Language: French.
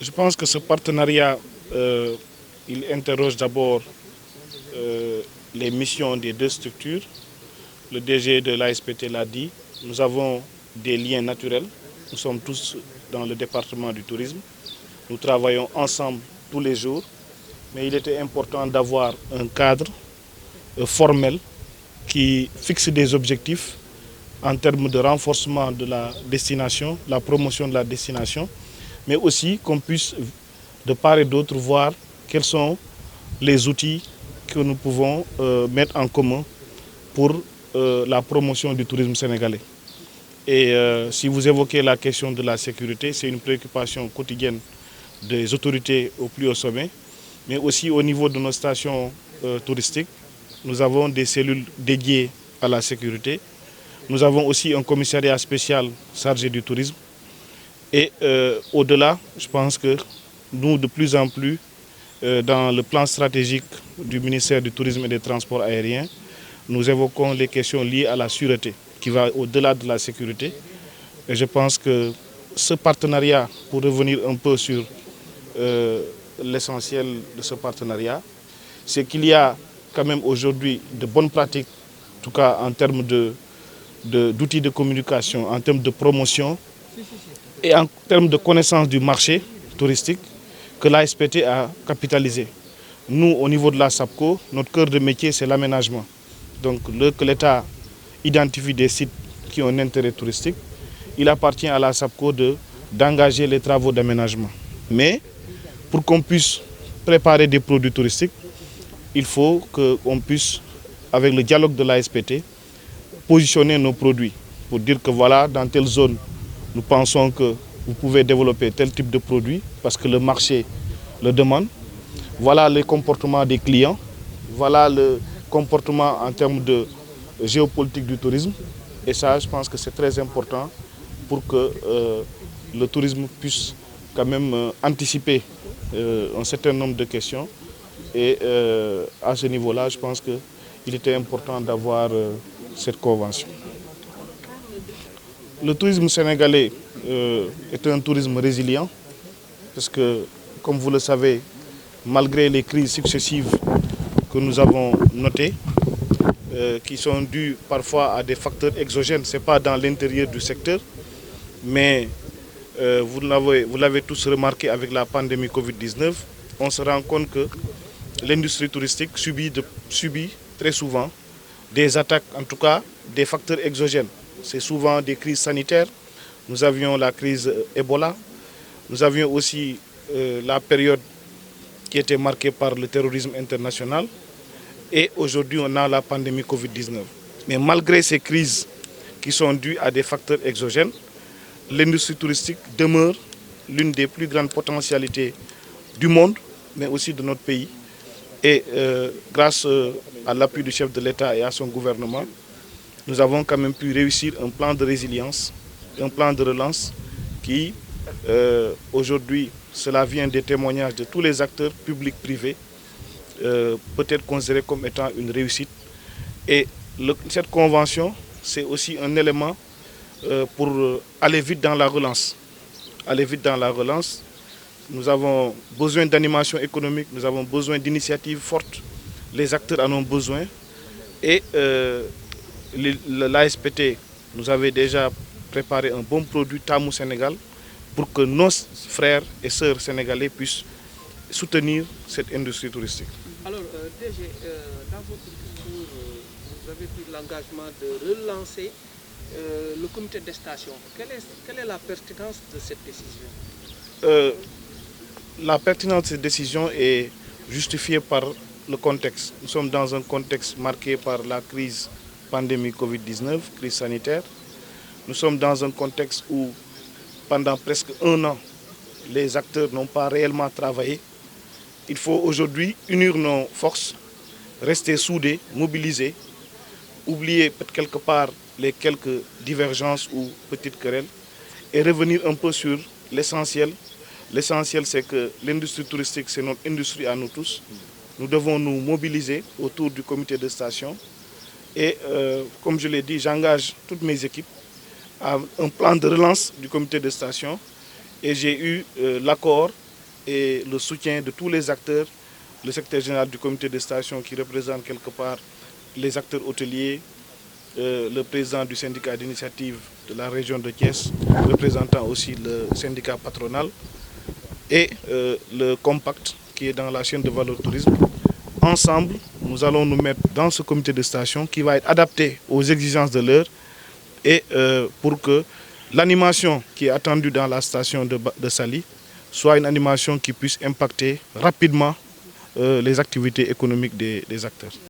Je pense que ce partenariat, il interroge d'abord les missions des deux structures. Le DG de l'ASPT l'a dit, nous avons des liens naturels. Nous sommes tous dans le département du tourisme. Nous travaillons ensemble tous les jours. Mais il était important d'avoir un cadre formel qui fixe des objectifs en termes de renforcement de la destination, la promotion de la destination, mais aussi qu'on puisse de part et d'autre voir quels sont les outils que nous pouvons mettre en commun pour la promotion du tourisme sénégalais. Et si vous évoquez la question de la sécurité, c'est une préoccupation quotidienne des autorités au plus haut sommet, mais aussi au niveau de nos stations touristiques. Nous avons des cellules dédiées à la sécurité. Nous avons aussi un commissariat spécial chargé du tourisme. Et au-delà, je pense que nous, de plus en plus, dans le plan stratégique du ministère du Tourisme et des Transports aériens, nous évoquons les questions liées à la sûreté, qui va au-delà de la sécurité. Et je pense que ce partenariat, pour revenir un peu sur l'essentiel de ce partenariat, c'est qu'il y a quand même aujourd'hui de bonnes pratiques, en tout cas en termes d'outils de communication, en termes de promotion et en termes de connaissance du marché touristique que l'ASPT a capitalisé. Nous, au niveau de la SAPCO, notre cœur de métier, c'est l'aménagement. Donc, que l'État identifie des sites qui ont un intérêt touristique, il appartient à la SAPCO d'engager les travaux d'aménagement. Mais pour qu'on puisse préparer des produits touristiques, il faut qu'on puisse, avec le dialogue de l'ASPT, positionner nos produits pour dire que voilà, dans telle zone, nous pensons que vous pouvez développer tel type de produit parce que le marché le demande. Voilà les comportements des clients, voilà le comportement en termes de géopolitique du tourisme. Et ça, je pense que c'est très important pour que le tourisme puisse quand même anticiper un certain nombre de questions. Et à ce niveau-là, je pense qu'il était important d'avoir cette convention. Le tourisme sénégalais est un tourisme résilient parce que, comme vous le savez, malgré les crises successives que nous avons notées, qui sont dues parfois à des facteurs exogènes, ce n'est pas dans l'intérieur du secteur, mais vous l'avez tous remarqué avec la pandémie Covid-19, on se rend compte que l'industrie touristique subit très souvent des attaques, en tout cas des facteurs exogènes. C'est souvent des crises sanitaires. Nous avions la crise Ebola. Nous avions aussi la période qui était marquée par le terrorisme international. Et aujourd'hui, on a la pandémie Covid-19. Mais malgré ces crises qui sont dues à des facteurs exogènes, l'industrie touristique demeure l'une des plus grandes potentialités du monde, mais aussi de notre pays. Et grâce à l'appui du chef de l'État et à son gouvernement, nous avons quand même pu réussir un plan de résilience, un plan de relance qui, aujourd'hui, cela vient des témoignages de tous les acteurs publics, privés, peut être considéré comme étant une réussite. Et cette convention, c'est aussi un élément pour aller vite dans la relance. Aller vite dans la relance. Nous avons besoin d'animation économique, nous avons besoin d'initiatives fortes. Les acteurs en ont besoin. Et l'ASPT nous avait déjà préparé un bon produit Tamou Sénégal pour que nos frères et sœurs sénégalais puissent soutenir cette industrie touristique. Alors, DG, dans votre discours, vous avez pris l'engagement de relancer le comité de station. Quelle est la pertinence de cette décision? La pertinence de cette décision est justifiée par le contexte. Nous sommes dans un contexte marqué par la crise pandémie Covid-19, crise sanitaire. Nous sommes dans un contexte où, pendant presque un an, les acteurs n'ont pas réellement travaillé. Il faut aujourd'hui unir nos forces, rester soudés, mobilisés, oublier quelque part les quelques divergences ou petites querelles et revenir un peu sur l'essentiel. L'essentiel, c'est que l'industrie touristique, c'est notre industrie à nous tous. Nous devons nous mobiliser autour du comité de station. Et comme je l'ai dit, j'engage toutes mes équipes à un plan de relance du comité de station. Et j'ai eu l'accord et le soutien de tous les acteurs, le secrétaire général du comité de station qui représente quelque part les acteurs hôteliers, le président du syndicat d'initiative de la région de Thiès, représentant aussi le syndicat patronal, et le compact qui est dans la chaîne de valeur tourisme. Ensemble, nous allons nous mettre dans ce comité de station qui va être adapté aux exigences de l'heure et pour que l'animation qui est attendue dans la station de Saly soit une animation qui puisse impacter rapidement les activités économiques des acteurs.